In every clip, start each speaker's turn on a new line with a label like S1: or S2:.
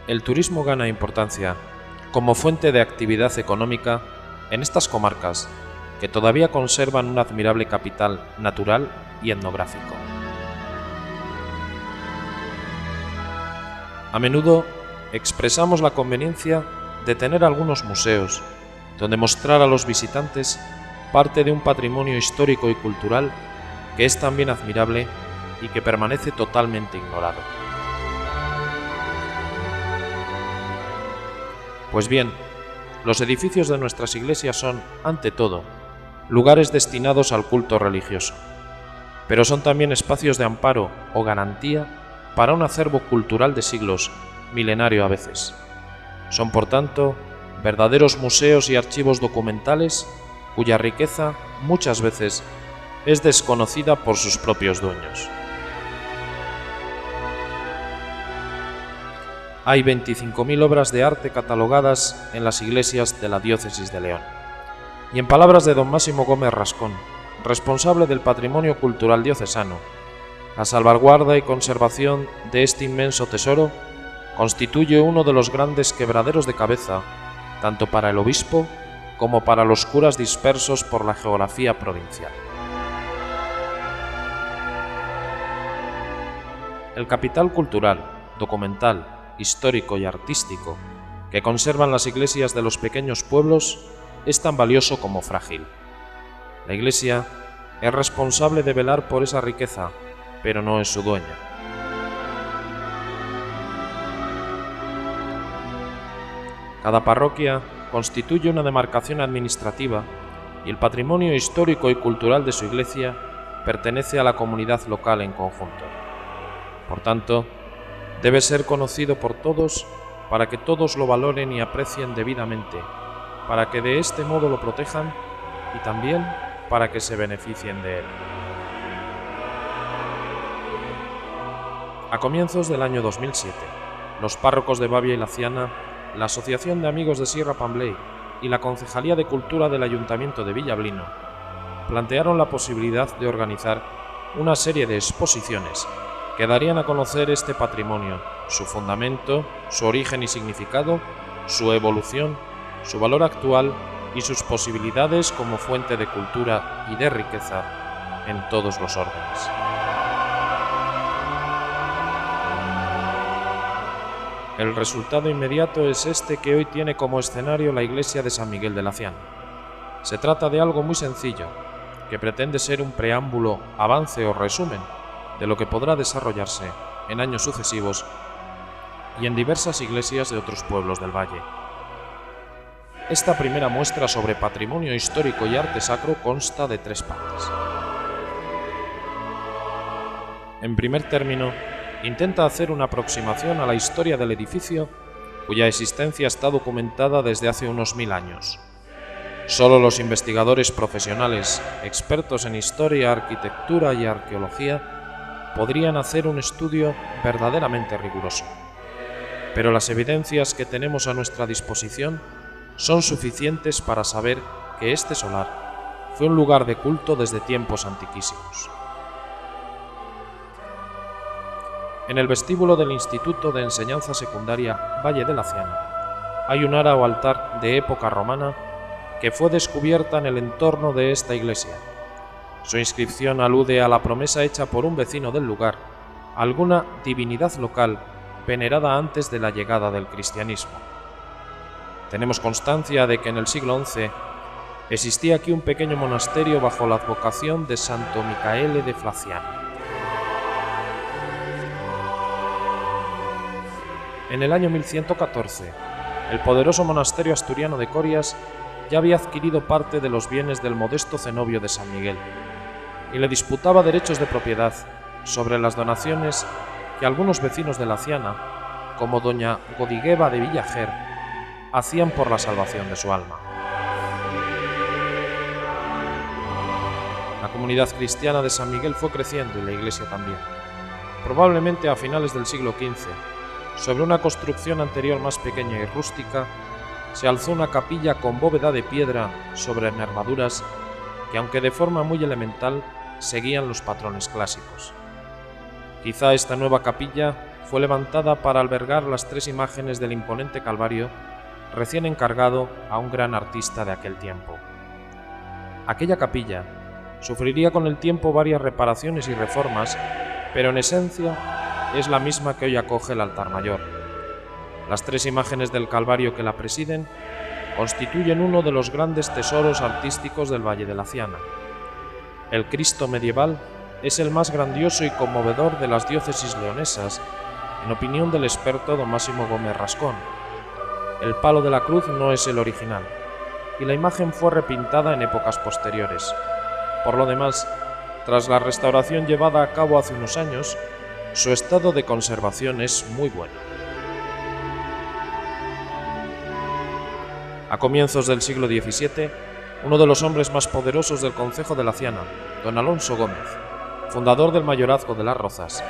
S1: El turismo gana importancia como fuente de actividad económica en estas comarcas que todavía conservan un admirable capital natural y etnográfico. A menudo expresamos la conveniencia de tener algunos museos donde mostrar a los visitantes parte de un patrimonio histórico y cultural que es también admirable y que permanece totalmente ignorado. Pues bien, los edificios de nuestras iglesias son, ante todo, lugares destinados al culto religioso, pero son también espacios de amparo o garantía para un acervo cultural de siglos, milenario a veces. Son, por tanto, verdaderos museos y archivos documentales cuya riqueza, muchas veces, es desconocida por sus propios dueños. Hay 25.000 obras de arte catalogadas en las iglesias de la diócesis de León. Y en palabras de don Máximo Gómez Rascón, responsable del patrimonio cultural diocesano, la salvaguarda y conservación de este inmenso tesoro constituye uno de los grandes quebraderos de cabeza, tanto para el obispo como para los curas dispersos por la geografía provincial. El capital cultural, documental, histórico y artístico que conservan las iglesias de los pequeños pueblos es tan valioso como frágil. La Iglesia es responsable de velar por esa riqueza, pero no es su dueña. Cada parroquia constituye una demarcación administrativa y el patrimonio histórico y cultural de su iglesia pertenece a la comunidad local en conjunto. Por tanto, debe ser conocido por todos para que todos lo valoren y aprecien debidamente, para que de este modo lo protejan y también para que se beneficien de él. A comienzos del año 2007, los párrocos de Bavia y Laciana, la Asociación de Amigos de Sierra Pambley y la Concejalía de Cultura del Ayuntamiento de Villablino plantearon la posibilidad de organizar una serie de exposiciones que darían a conocer este patrimonio, su fundamento, su origen y significado, su evolución, su valor actual y sus posibilidades como fuente de cultura y de riqueza en todos los órdenes. El resultado inmediato es este que hoy tiene como escenario la iglesia de San Miguel de Laciana. Se trata de algo muy sencillo, que pretende ser un preámbulo, avance o resumen de lo que podrá desarrollarse en años sucesivos y en diversas iglesias de otros pueblos del valle. Esta primera muestra sobre patrimonio histórico y arte sacro consta de 3 partes. En primer término, intenta hacer una aproximación a la historia del edificio, cuya existencia está documentada desde hace unos 1000 años. Solo los investigadores profesionales, expertos en historia, arquitectura y arqueología, podrían hacer un estudio verdaderamente riguroso. Pero las evidencias que tenemos a nuestra disposición son suficientes para saber que este solar fue un lugar de culto desde tiempos antiquísimos. En el vestíbulo del Instituto de Enseñanza Secundaria Valle de Laciana hay un ara o altar de época romana que fue descubierta en el entorno de esta iglesia. Su inscripción alude a la promesa hecha por un vecino del lugar, alguna divinidad local venerada antes de la llegada del cristianismo. Tenemos constancia de que en el siglo XI existía aquí un pequeño monasterio bajo la advocación de Santo Micaele de Flaciana. En el año 1114, el poderoso monasterio asturiano de Corias ya había adquirido parte de los bienes del modesto cenobio de San Miguel y le disputaba derechos de propiedad sobre las donaciones que algunos vecinos de Laciana, como doña Godigueva de Villajer, hacían por la salvación de su alma. La comunidad cristiana de San Miguel fue creciendo y la iglesia también. Probablemente a finales del siglo XV, sobre una construcción anterior más pequeña y rústica, se alzó una capilla con bóveda de piedra sobre nervaduras que, aunque de forma muy elemental, seguían los patrones clásicos. Quizá esta nueva capilla fue levantada para albergar las 3 imágenes del imponente Calvario recién encargado a un gran artista de aquel tiempo. Aquella capilla sufriría con el tiempo varias reparaciones y reformas, pero en esencia es la misma que hoy acoge el altar mayor. Las 3 imágenes del Calvario que la presiden constituyen uno de los grandes tesoros artísticos del Valle de la Ciana. El Cristo medieval es el más grandioso y conmovedor de las diócesis leonesas, en opinión del experto don Máximo Gómez Rascón. El palo de la cruz no es el original, y la imagen fue repintada en épocas posteriores. Por lo demás, tras la restauración llevada a cabo hace unos años, su estado de conservación es muy bueno. A comienzos del siglo XVII, uno de los hombres más poderosos del concejo de la Ciana, don Alonso Gómez, fundador del mayorazgo de Las Rozas,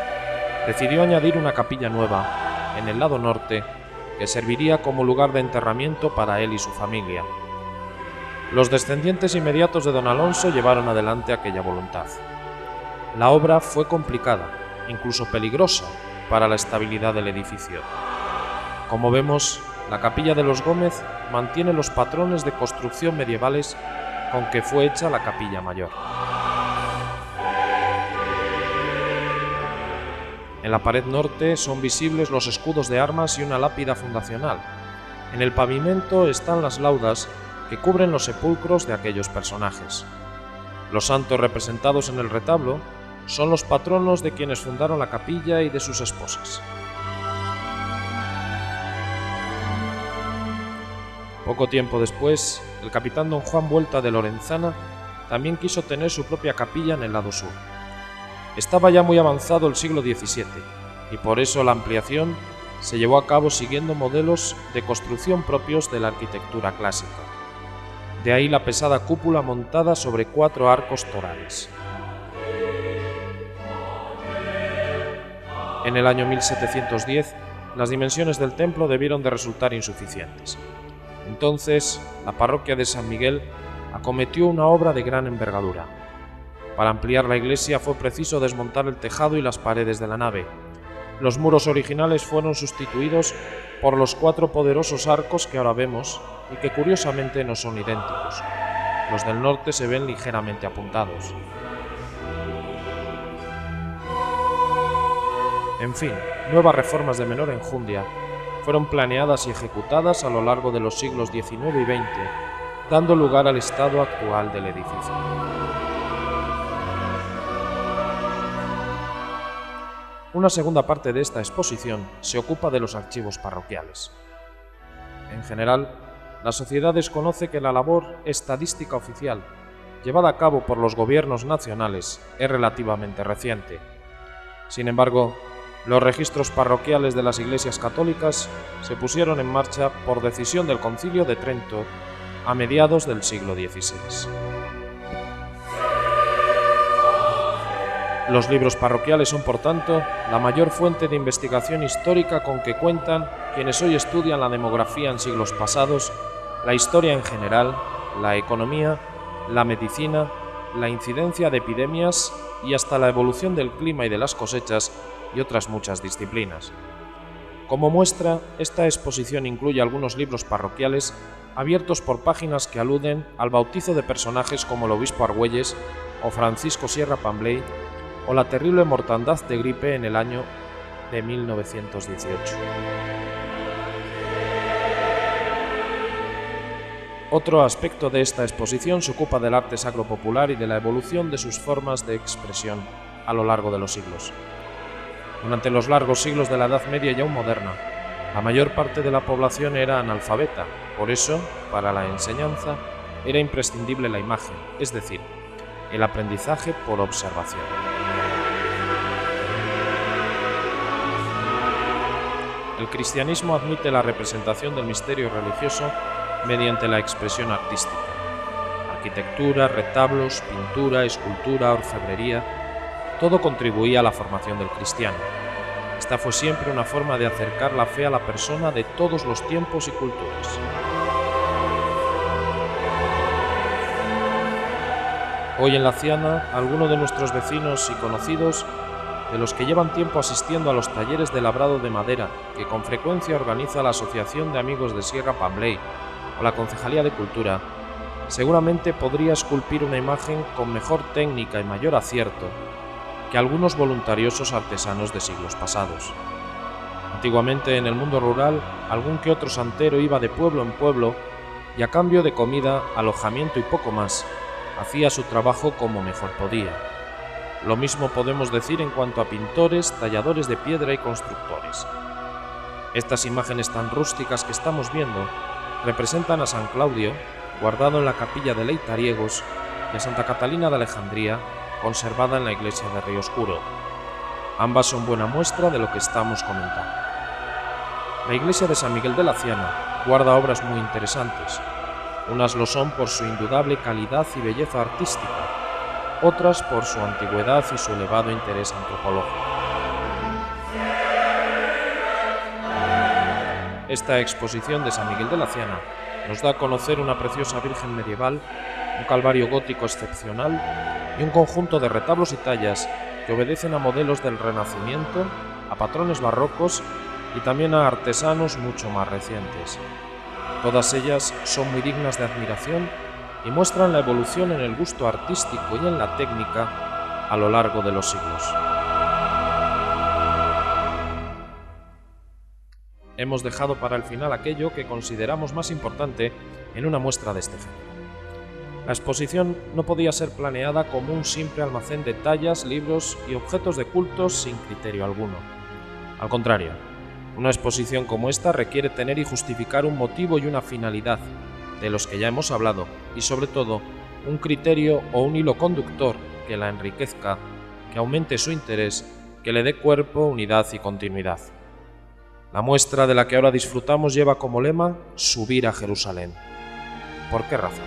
S1: decidió añadir una capilla nueva en el lado norte que serviría como lugar de enterramiento para él y su familia. Los descendientes inmediatos de don Alonso llevaron adelante aquella voluntad. La obra fue complicada, incluso peligrosa, para la estabilidad del edificio. Como vemos, la capilla de los Gómez mantiene los patrones de construcción medievales con que fue hecha la capilla mayor. En la pared norte son visibles los escudos de armas y una lápida fundacional. En el pavimento están las laudas que cubren los sepulcros de aquellos personajes. Los santos representados en el retablo son los patronos de quienes fundaron la capilla y de sus esposas. Poco tiempo después, el capitán don Juan Vuelta de Lorenzana también quiso tener su propia capilla en el lado sur. Estaba ya muy avanzado el siglo XVII, y por eso la ampliación se llevó a cabo siguiendo modelos de construcción propios de la arquitectura clásica. De ahí la pesada cúpula montada sobre 4 arcos torales. En el año 1710, las dimensiones del templo debieron de resultar insuficientes. Entonces, la parroquia de San Miguel acometió una obra de gran envergadura. Para ampliar la iglesia fue preciso desmontar el tejado y las paredes de la nave. Los muros originales fueron sustituidos por los 4 poderosos arcos que ahora vemos y que curiosamente no son idénticos. Los del norte se ven ligeramente apuntados. En fin, nuevas reformas de menor enjundia fueron planeadas y ejecutadas a lo largo de los siglos XIX y XX, dando lugar al estado actual del edificio. Una segunda parte de esta exposición se ocupa de los archivos parroquiales. En general, la sociedad desconoce que la labor estadística oficial, llevada a cabo por los gobiernos nacionales, es relativamente reciente. Sin embargo, los registros parroquiales de las iglesias católicas se pusieron en marcha por decisión del Concilio de Trento a mediados del siglo XVI. Los libros parroquiales son, por tanto, la mayor fuente de investigación histórica con que cuentan quienes hoy estudian la demografía en siglos pasados, la historia en general, la economía, la medicina, la incidencia de epidemias y hasta la evolución del clima y de las cosechas y otras muchas disciplinas. Como muestra, esta exposición incluye algunos libros parroquiales abiertos por páginas que aluden al bautizo de personajes como el obispo Argüelles o Francisco Sierra Pambley, o la terrible mortandad de gripe en el año de 1918. Otro aspecto de esta exposición se ocupa del arte sacro popular y de la evolución de sus formas de expresión a lo largo de los siglos. Durante los largos siglos de la Edad Media y aún moderna, la mayor parte de la población era analfabeta, por eso, para la enseñanza, era imprescindible la imagen, es decir, el aprendizaje por observación. El cristianismo admite la representación del misterio religioso mediante la expresión artística. Arquitectura, retablos, pintura, escultura, orfebrería, todo contribuía a la formación del cristiano. Esta fue siempre una forma de acercar la fe a la persona de todos los tiempos y culturas. Hoy en la Ciana, algunos de nuestros vecinos y conocidos de los que llevan tiempo asistiendo a los talleres de labrado de madera que con frecuencia organiza la Asociación de Amigos de Sierra Pambley o la Concejalía de Cultura, seguramente podría esculpir una imagen con mejor técnica y mayor acierto que algunos voluntariosos artesanos de siglos pasados. Antiguamente en el mundo rural, algún que otro santero iba de pueblo en pueblo y a cambio de comida, alojamiento y poco más, hacía su trabajo como mejor podía. Lo mismo podemos decir en cuanto a pintores, talladores de piedra y constructores. Estas imágenes tan rústicas que estamos viendo representan a San Claudio, guardado en la capilla de Leitariegos, y a Santa Catalina de Alejandría, conservada en la iglesia de Río Oscuro. Ambas son buena muestra de lo que estamos comentando. La iglesia de San Miguel de Laciana guarda obras muy interesantes. Unas lo son por su indudable calidad y belleza artística, otras por su antigüedad y su elevado interés antropológico. Esta exposición de San Miguel de Laciana nos da a conocer una preciosa Virgen medieval, un calvario gótico excepcional y un conjunto de retablos y tallas que obedecen a modelos del Renacimiento, a patrones barrocos y también a artesanos mucho más recientes. Todas ellas son muy dignas de admiración y muestran la evolución en el gusto artístico y en la técnica a lo largo de los siglos. Hemos dejado para el final aquello que consideramos más importante en una muestra de este género. La exposición no podía ser planeada como un simple almacén de tallas, libros y objetos de culto sin criterio alguno. Al contrario, una exposición como esta requiere tener y justificar un motivo y una finalidad, de los que ya hemos hablado, y sobre todo, un criterio o un hilo conductor que la enriquezca, que aumente su interés, que le dé cuerpo, unidad y continuidad. La muestra de la que ahora disfrutamos lleva como lema «Subir a Jerusalén». ¿Por qué razón?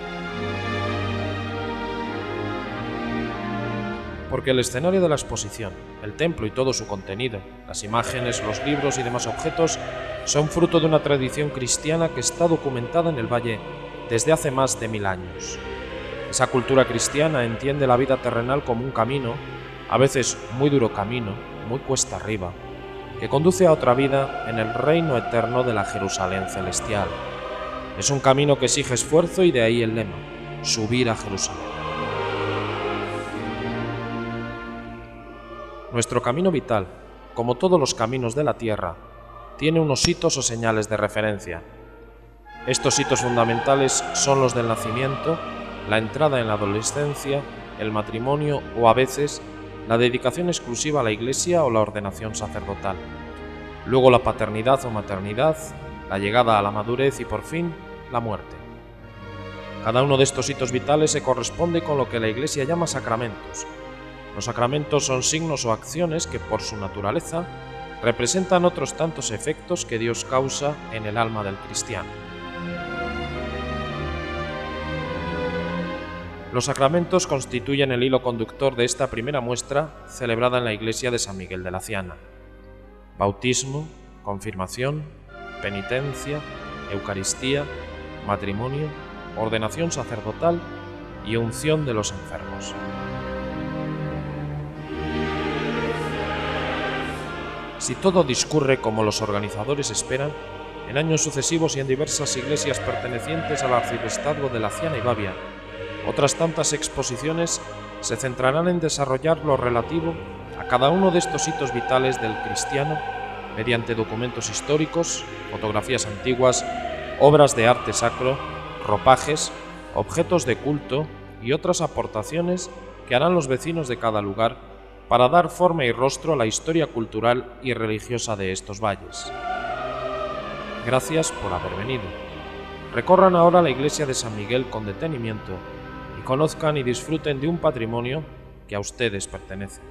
S1: Porque el escenario de la exposición, el templo y todo su contenido, las imágenes, los libros y demás objetos, son fruto de una tradición cristiana que está documentada en el Valle desde hace más de 1000 años. Esa cultura cristiana entiende la vida terrenal como un camino, a veces muy duro camino, muy cuesta arriba, que conduce a otra vida en el reino eterno de la Jerusalén celestial. Es un camino que exige esfuerzo y de ahí el lema, subir a Jerusalén. Nuestro camino vital, como todos los caminos de la tierra, tiene unos hitos o señales de referencia. Estos hitos fundamentales son los del nacimiento, la entrada en la adolescencia, el matrimonio o a veces la dedicación exclusiva a la Iglesia o la ordenación sacerdotal. Luego la paternidad o maternidad, la llegada a la madurez y por fin la muerte. Cada uno de estos hitos vitales se corresponde con lo que la Iglesia llama sacramentos. Los sacramentos son signos o acciones que por su naturaleza representan otros tantos efectos que Dios causa en el alma del cristiano. Los sacramentos constituyen el hilo conductor de esta primera muestra celebrada en la iglesia de San Miguel de Laciana. Bautismo, confirmación, penitencia, Eucaristía, matrimonio, ordenación sacerdotal y unción de los enfermos. Si todo discurre como los organizadores esperan, en años sucesivos y en diversas iglesias pertenecientes al arciprestazgo de Laciana y Babia, otras tantas exposiciones se centrarán en desarrollar lo relativo a cada uno de estos hitos vitales del cristiano mediante documentos históricos, fotografías antiguas, obras de arte sacro, ropajes, objetos de culto y otras aportaciones que harán los vecinos de cada lugar para dar forma y rostro a la historia cultural y religiosa de estos valles. Gracias por haber venido. Recorran ahora la iglesia de San Miguel con detenimiento y conozcan y disfruten de un patrimonio que a ustedes pertenece.